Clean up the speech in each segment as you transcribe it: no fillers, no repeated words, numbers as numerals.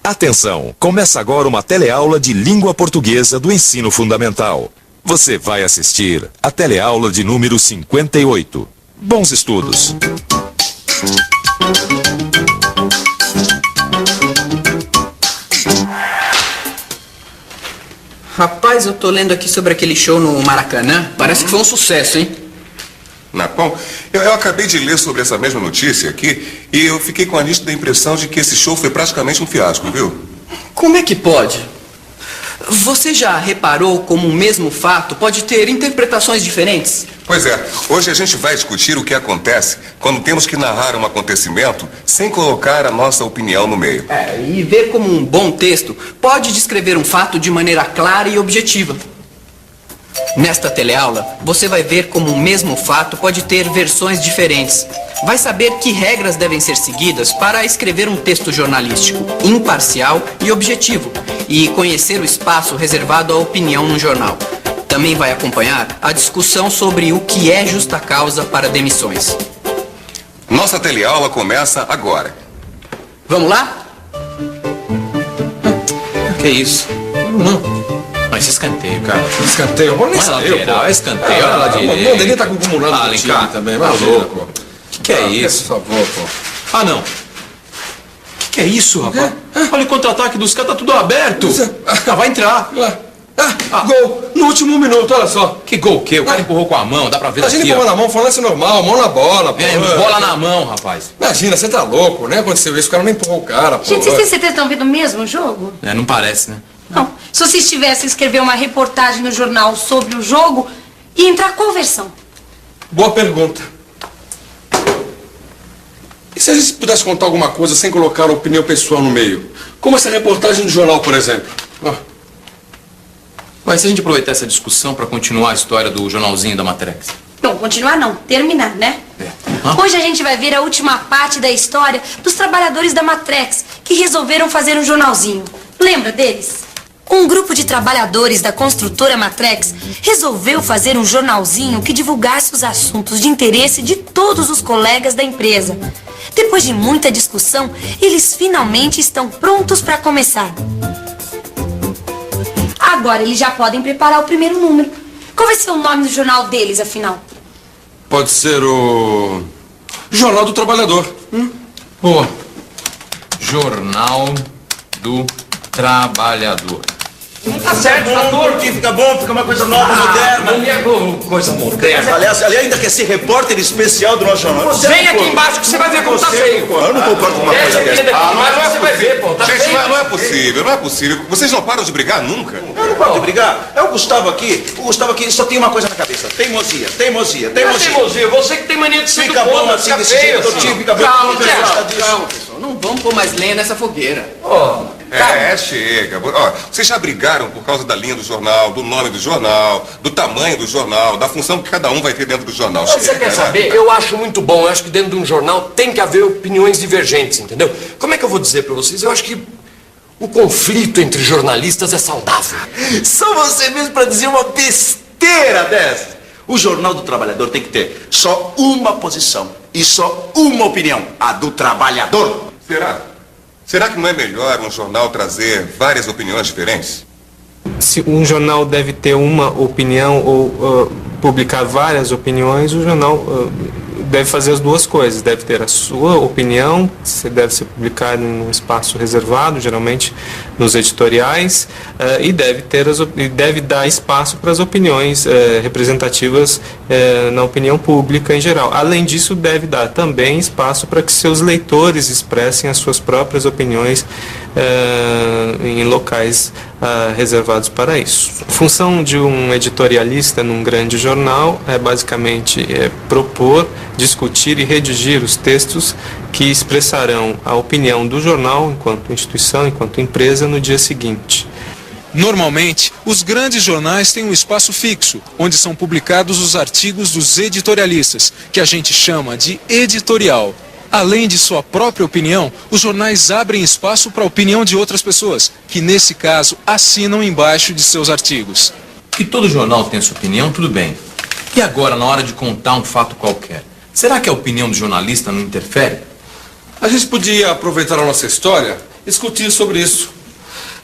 Atenção! Começa agora uma teleaula de língua portuguesa do ensino fundamental. Você vai assistir a teleaula de número 58. Bons estudos! Rapaz, eu tô lendo aqui sobre aquele show no Maracanã. Parece que foi um sucesso, hein? Bom, eu acabei de ler sobre essa mesma notícia aqui e eu fiquei com a nítida impressão de que esse show foi praticamente um fiasco, viu? Como é que pode? Você já reparou como o mesmo fato pode ter interpretações diferentes? Pois é, hoje a gente vai discutir o que acontece quando temos que narrar um acontecimento sem colocar a nossa opinião no meio. E ver como um bom texto pode descrever um fato de maneira clara e objetiva. Nesta teleaula, você vai ver como o mesmo fato pode ter versões diferentes. Vai saber que regras devem ser seguidas para escrever um texto jornalístico, imparcial e objetivo, e conhecer o espaço reservado à opinião no jornal. Também vai acompanhar a discussão sobre o que é justa causa para demissões. Nossa teleaula começa agora. Vamos lá? Que isso? Não. Mas escanteio, cara. Escanteio? Olha isso aí, lateral, escanteio, olha lá direito. O Bandeirinha tá acumulando Ah, Alencar também, tá imagina, louco. pô. Que é isso? Por favor, pô. Ah, não. Que é isso, rapaz? Olha o contra-ataque dos caras, tá tudo aberto. Vai entrar. Gol! No último minuto, olha só. Que gol o quê? O cara empurrou com a mão, dá pra ver Imagina aqui, empurrar ó. na mão, foi um lance normal, mão na bola, pô. Bola na mão, rapaz. Imagina, você tá louco, né? Aconteceu isso, o cara não empurrou o cara, pô. Gente, vocês têm certeza que estão vendo o mesmo jogo? Não parece, né? Não. Se vocês tivessem escrever uma reportagem no jornal sobre o jogo, ia entrar qual versão? Boa pergunta. E se a gente pudesse contar alguma coisa sem colocar a opinião pessoal no meio? Como essa reportagem do jornal, por exemplo. Mas se a gente aproveitar essa discussão pra continuar a história do jornalzinho da Matrex? Não, continuar não, terminar, né? Hoje a gente vai ver a última parte da história dos trabalhadores da Matrex, que resolveram fazer um jornalzinho. Lembra deles? Um grupo de trabalhadores da construtora Matrex resolveu fazer um jornalzinho que divulgasse os assuntos de interesse de todos os colegas da empresa. Depois de muita discussão, eles finalmente estão prontos para começar. Agora eles já podem preparar o primeiro número. Qual vai ser o nome do jornal deles, afinal? Pode ser o... Jornal do Trabalhador. Boa. Jornal do Trabalhador. Tá certo, tá torto. Fica bom, fica uma coisa nova, moderna. Coisa moderna. Aliás, ele ainda quer ser repórter especial do nosso jornal. Vem aqui embaixo que você vai ver como tá feio. Eu não concordo com uma coisa dessa. Mas você vai ver, pô. Tá Gente, feio. não é possível, não é possível. Vocês não param de brigar nunca? Eu não paro de brigar. É o Gustavo aqui. O Gustavo aqui só tem uma coisa na cabeça. Teimosia, teimosia, teimosia. Teimosia, você que tem mania de ser do Fica bom contra, assim, fica desse feio. jeito. Assim. Fica bom. Calma, pessoal. Não vamos pôr mais lenha nessa fogueira. Chega. Ó, vocês já brigaram por causa da linha do jornal, do nome do jornal, do tamanho do jornal, da função que cada um vai ter dentro do jornal. Você quer saber? Eu acho muito bom. Eu acho que dentro de um jornal tem que haver opiniões divergentes, entendeu? Como é que eu vou dizer pra vocês? Eu acho que o conflito entre jornalistas é saudável. Só você mesmo pra dizer uma besteira dessa. O Jornal do Trabalhador tem que ter só uma posição e só uma opinião, a do trabalhador. Será? Será que não é melhor um jornal trazer várias opiniões diferentes? Se um jornal deve ter uma opinião ou publicar várias opiniões, o jornal deve fazer as duas coisas. Deve ter a sua opinião, que deve ser publicada em um espaço reservado, geralmente nos editoriais, e deve dar espaço para as opiniões representativas na opinião pública em geral. Além disso, deve dar também espaço para que seus leitores expressem as suas próprias opiniões em locais reservados para isso. A função de um editorialista num grande jornal é basicamente propor, discutir e redigir os textos que expressarão a opinião do jornal enquanto instituição, enquanto empresa no dia seguinte. Normalmente, os grandes jornais têm um espaço fixo, onde são publicados os artigos dos editorialistas, que a gente chama de editorial. Além de sua própria opinião, os jornais abrem espaço para a opinião de outras pessoas, que nesse caso assinam embaixo de seus artigos. Que todo jornal tem sua opinião, tudo bem. E agora, na hora de contar um fato qualquer, será que a opinião do jornalista não interfere? A gente podia aproveitar a nossa história discutir sobre isso.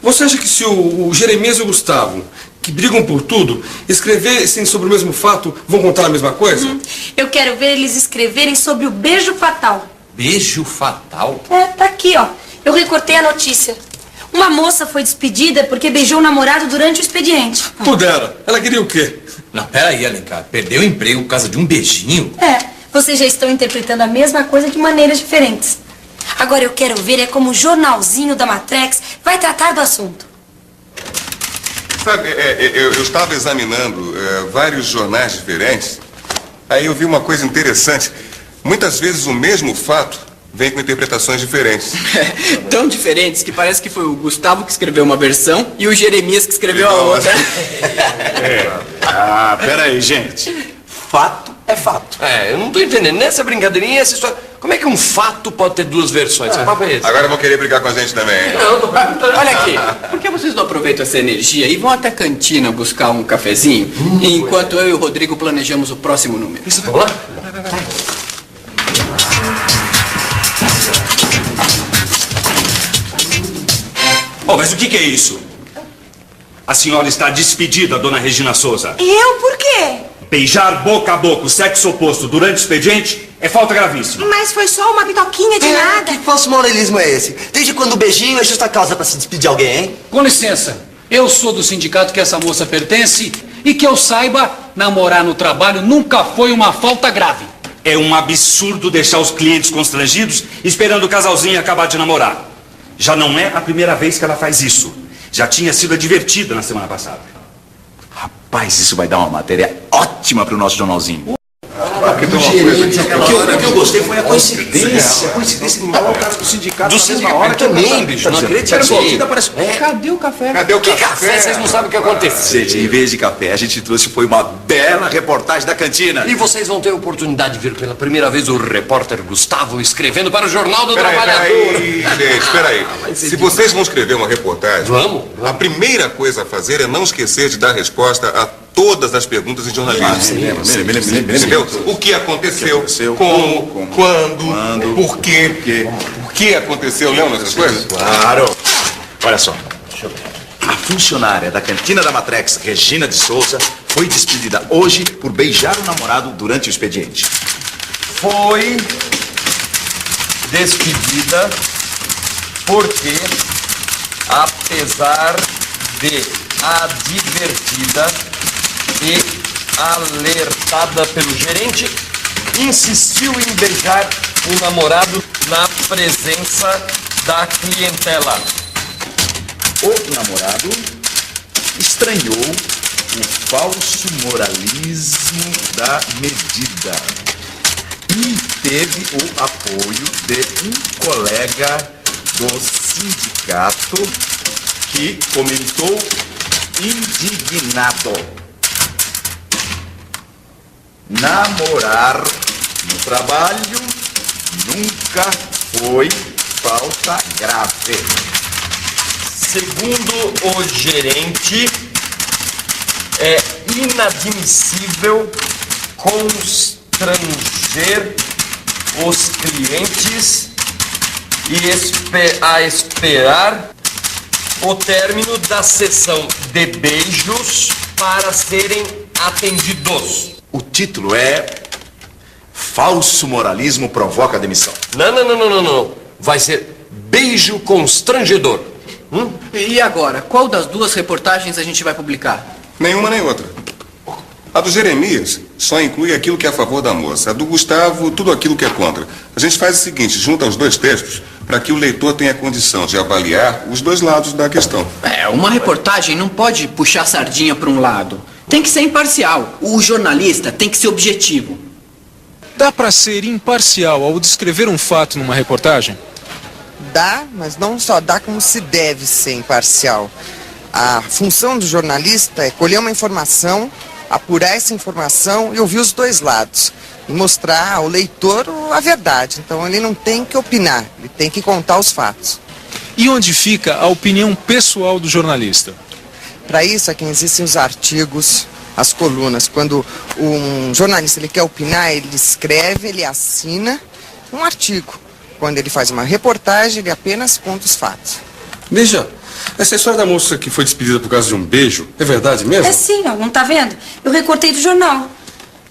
Você acha que se o Jeremias e o Gustavo, que brigam por tudo, escrevessem sobre o mesmo fato, vão contar a mesma coisa? Eu quero ver eles escreverem sobre o beijo fatal. Beijo fatal? Tá aqui, ó. Eu recortei a notícia. Uma moça foi despedida porque beijou o namorado durante o expediente. Pudera. Ela queria o quê? Não, peraí, Alencar. Perdeu o emprego por causa de um beijinho? Vocês já estão interpretando a mesma coisa de maneiras diferentes. Agora eu quero ver como o jornalzinho da Matrex vai tratar do assunto. Sabe, eu estava examinando vários jornais diferentes, aí eu vi uma coisa interessante. Muitas vezes o mesmo fato vem com interpretações diferentes. Tão diferentes que parece que foi o Gustavo que escreveu uma versão e o Jeremias que escreveu a outra. Peraí, gente. Fato é fato. Eu não tô entendendo. Nessa brincadeirinha, essa história... Como é que um fato pode ter duas versões? Que papo é esse? Agora vão querer brigar com a gente também. Olha aqui, por que vocês não aproveitam essa energia e vão até a cantina buscar um cafezinho, enquanto eu e o Rodrigo planejamos o próximo número? Isso, vamos lá? Mas o que é isso? A senhora está despedida, dona Regina Souza. Eu? Por quê? Beijar boca a boca o sexo oposto durante o expediente é falta gravíssima. Mas foi só uma pitoquinha de nada. Que falso moralismo é esse? Desde quando o beijinho é justa causa pra se despedir de alguém, hein? Com licença, eu sou do sindicato que essa moça pertence e que eu saiba, namorar no trabalho nunca foi uma falta grave. É um absurdo deixar os clientes constrangidos esperando o casalzinho acabar de namorar. Já não é a primeira vez que ela faz isso. Já tinha sido advertida na semana passada. Rapaz, isso vai dar uma matéria ótima pro nosso jornalzinho. O que eu gostei foi a coincidência. A coincidência de falar o cara do sindicato na mesma hora também, bicho. Não acredito. Cadê o café? Cadê o Que café? café? Vocês não sabem o que aconteceu. Gente, em vez de café, a gente trouxe foi uma bela reportagem da cantina. E vocês vão ter a oportunidade de ver pela primeira vez o repórter Gustavo escrevendo para o Jornal do Trabalhador. Peraí. Se vocês vão escrever uma reportagem, Vamos. A primeira coisa a fazer é não esquecer de dar resposta a todas as perguntas em jornalismo. Entendeu? O que aconteceu, como, quando, por quê. Por que aconteceu, lembra essas coisas? Claro. Olha só. A funcionária da cantina da Matrex, Regina de Souza, foi despedida hoje por beijar o namorado durante o expediente. Foi despedida porque, apesar de advertida e alertada pelo gerente, insistiu em beijar o namorado na presença da clientela. O namorado estranhou o falso moralismo da medida e teve o apoio de um colega do sindicato que comentou indignado: namorar no trabalho nunca foi falta grave. Segundo o gerente, é inadmissível constranger os clientes e esperar o término da sessão de beijos para serem atendidos. O título é Falso Moralismo Provoca Demissão. Não. Vai ser Beijo Constrangedor. E agora, qual das duas reportagens a gente vai publicar? Nenhuma nem outra. A do Jeremias só inclui aquilo que é a favor da moça. A do Gustavo, tudo aquilo que é contra. A gente faz o seguinte, junta os dois textos para que o leitor tenha condição de avaliar os dois lados da questão. Uma reportagem não pode puxar a sardinha para um lado. Tem que ser imparcial. O jornalista tem que ser objetivo. Dá para ser imparcial ao descrever um fato numa reportagem? Dá, mas não só dá como se deve ser imparcial. A função do jornalista é colher uma informação, apurar essa informação e ouvir os dois lados. E mostrar ao leitor a verdade. Então ele não tem que opinar, ele tem que contar os fatos. E onde fica a opinião pessoal do jornalista? Para isso é que existem os artigos, as colunas. Quando um jornalista ele quer opinar, ele escreve, ele assina um artigo. Quando ele faz uma reportagem, ele apenas conta os fatos. Veja, essa história da moça que foi despedida por causa de um beijo, é verdade mesmo? É sim, ó, não tá vendo? Eu recortei do jornal.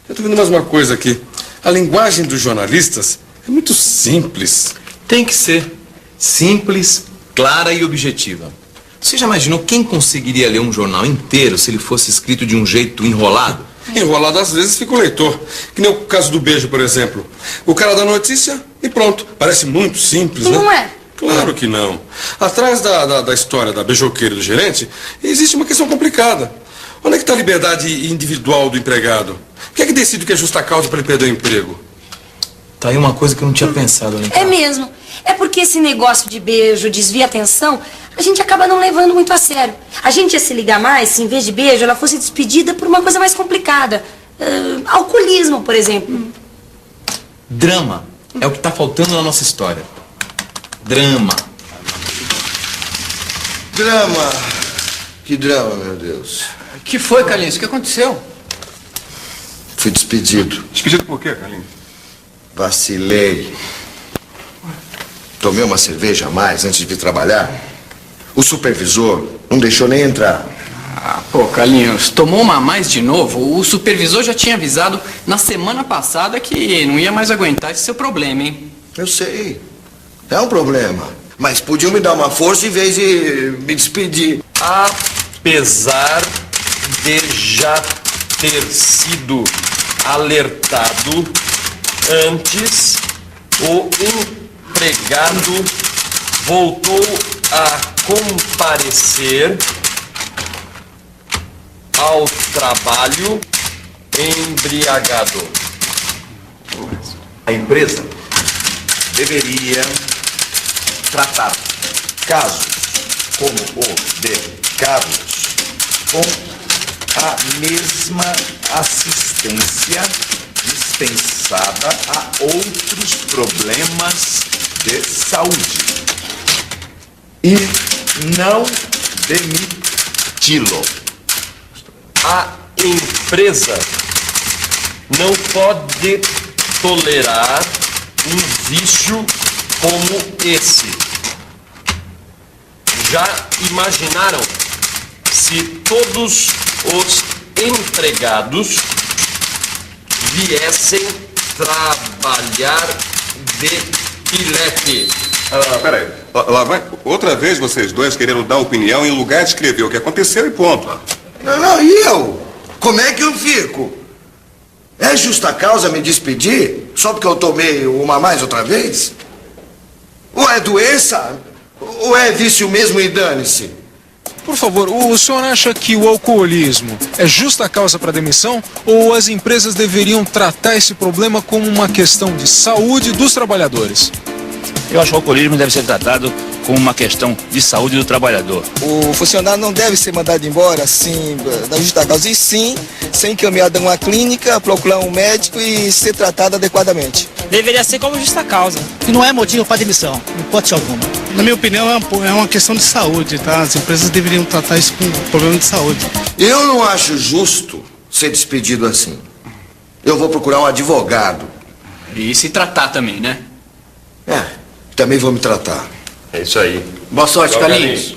Eu tô vendo mais uma coisa aqui. A linguagem dos jornalistas é muito simples. Tem que ser simples, clara e objetiva. Você já imaginou quem conseguiria ler um jornal inteiro se ele fosse escrito de um jeito enrolado? Enrolado às vezes fica o leitor. Que nem o caso do beijo, por exemplo. O cara dá notícia e pronto. Parece muito simples, né? Não é? Claro que não. Atrás da história da beijoqueira e do gerente, existe uma questão complicada. Onde é que está a liberdade individual do empregado? Quem é que decide o que é justa causa para ele perder o emprego? Tá aí uma coisa que eu não tinha pensado, né? É mesmo. É porque esse negócio de beijo desvia a atenção, a gente acaba não levando muito a sério. A gente ia se ligar mais se, em vez de beijo, ela fosse despedida por uma coisa mais complicada. Alcoolismo, por exemplo. Drama é o que tá faltando na nossa história. Drama. Drama. Que drama, meu Deus. O que foi, Carlinhos? O que aconteceu? Fui despedido. Despedido por quê, Carlinhos? Vacilei. Tomei uma cerveja a mais antes de vir trabalhar. O supervisor não deixou nem entrar. Ah, pô, Carlinhos, tomou uma a mais de novo? O supervisor já tinha avisado na semana passada que não ia mais aguentar esse seu problema, hein? Eu sei. É um problema. Mas podiam me dar uma força em vez de me despedir. Apesar de já ter sido alertado antes, o empregado voltou a comparecer ao trabalho embriagado. A empresa deveria tratar casos como o de Carlos com a mesma assistência dispensada a outros problemas de saúde e não demiti-lo. A empresa não pode tolerar um vício como esse. Já imaginaram se todos os empregados viessem trabalhar de pilete? Peraí, lá vai outra vez vocês dois querendo dar opinião em lugar de escrever o que aconteceu e ponto. Não, e eu? Como é que eu fico? É justa causa me despedir só porque eu tomei uma a mais outra vez? Ou é doença? Ou é vício mesmo e dane-se? Por favor, o senhor acha que o alcoolismo é justa causa para demissão ou as empresas deveriam tratar esse problema como uma questão de saúde dos trabalhadores? Eu acho que o alcoolismo deve ser tratado como uma questão de saúde do trabalhador. O funcionário não deve ser mandado embora assim, da justa causa, e sim ser encaminhado a uma clínica, procurar um médico e ser tratado adequadamente. Deveria ser como justa causa. E não é motivo para demissão, em hipótese alguma. Na minha opinião, é uma questão de saúde, tá? As empresas deveriam tratar isso como problema de saúde. Eu não acho justo ser despedido assim. Eu vou procurar um advogado. E se tratar também, né? Também vou me tratar. É isso aí. Boa sorte, Carlinhos.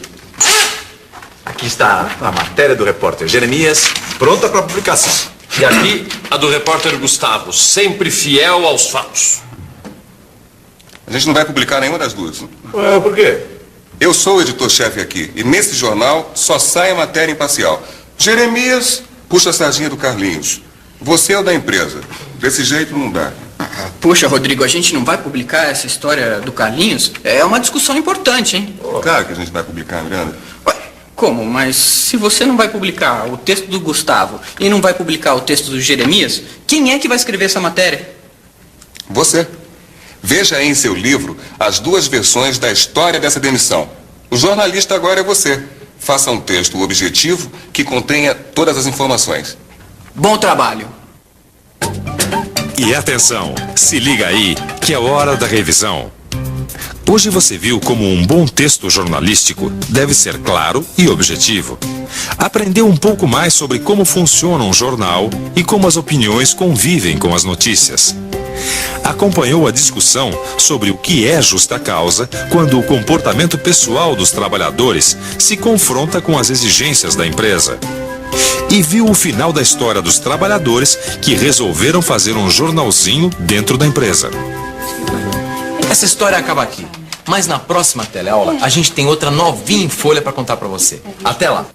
Aqui está a matéria do repórter Jeremias, pronta para publicação. E aqui a do repórter Gustavo, sempre fiel aos fatos. A gente não vai publicar nenhuma das duas. Por quê? Eu sou o editor-chefe aqui e nesse jornal só sai a matéria imparcial. Jeremias puxa a sardinha do Carlinhos. Você é o da empresa. Desse jeito não dá. Puxa, Rodrigo, a gente não vai publicar essa história do Carlinhos? É uma discussão importante, hein? Claro que a gente vai publicar, Miranda. Como? Mas se você não vai publicar o texto do Gustavo e não vai publicar o texto do Jeremias, quem é que vai escrever essa matéria? Você. Veja aí em seu livro as duas versões da história dessa demissão. O jornalista agora é você. Faça um texto objetivo que contenha todas as informações. Bom trabalho. E atenção, se liga aí que é hora da revisão. Hoje você viu como um bom texto jornalístico deve ser claro e objetivo. Aprendeu um pouco mais sobre como funciona um jornal e como as opiniões convivem com as notícias. acompanhou a discussão sobre o que é justa causa quando o comportamento pessoal dos trabalhadores se confronta com as exigências da empresa. E viu o final da história dos trabalhadores que resolveram fazer um jornalzinho dentro da empresa. Essa história acaba aqui, mas na próxima teleaula a gente tem outra novinha em folha para contar para você. Até lá!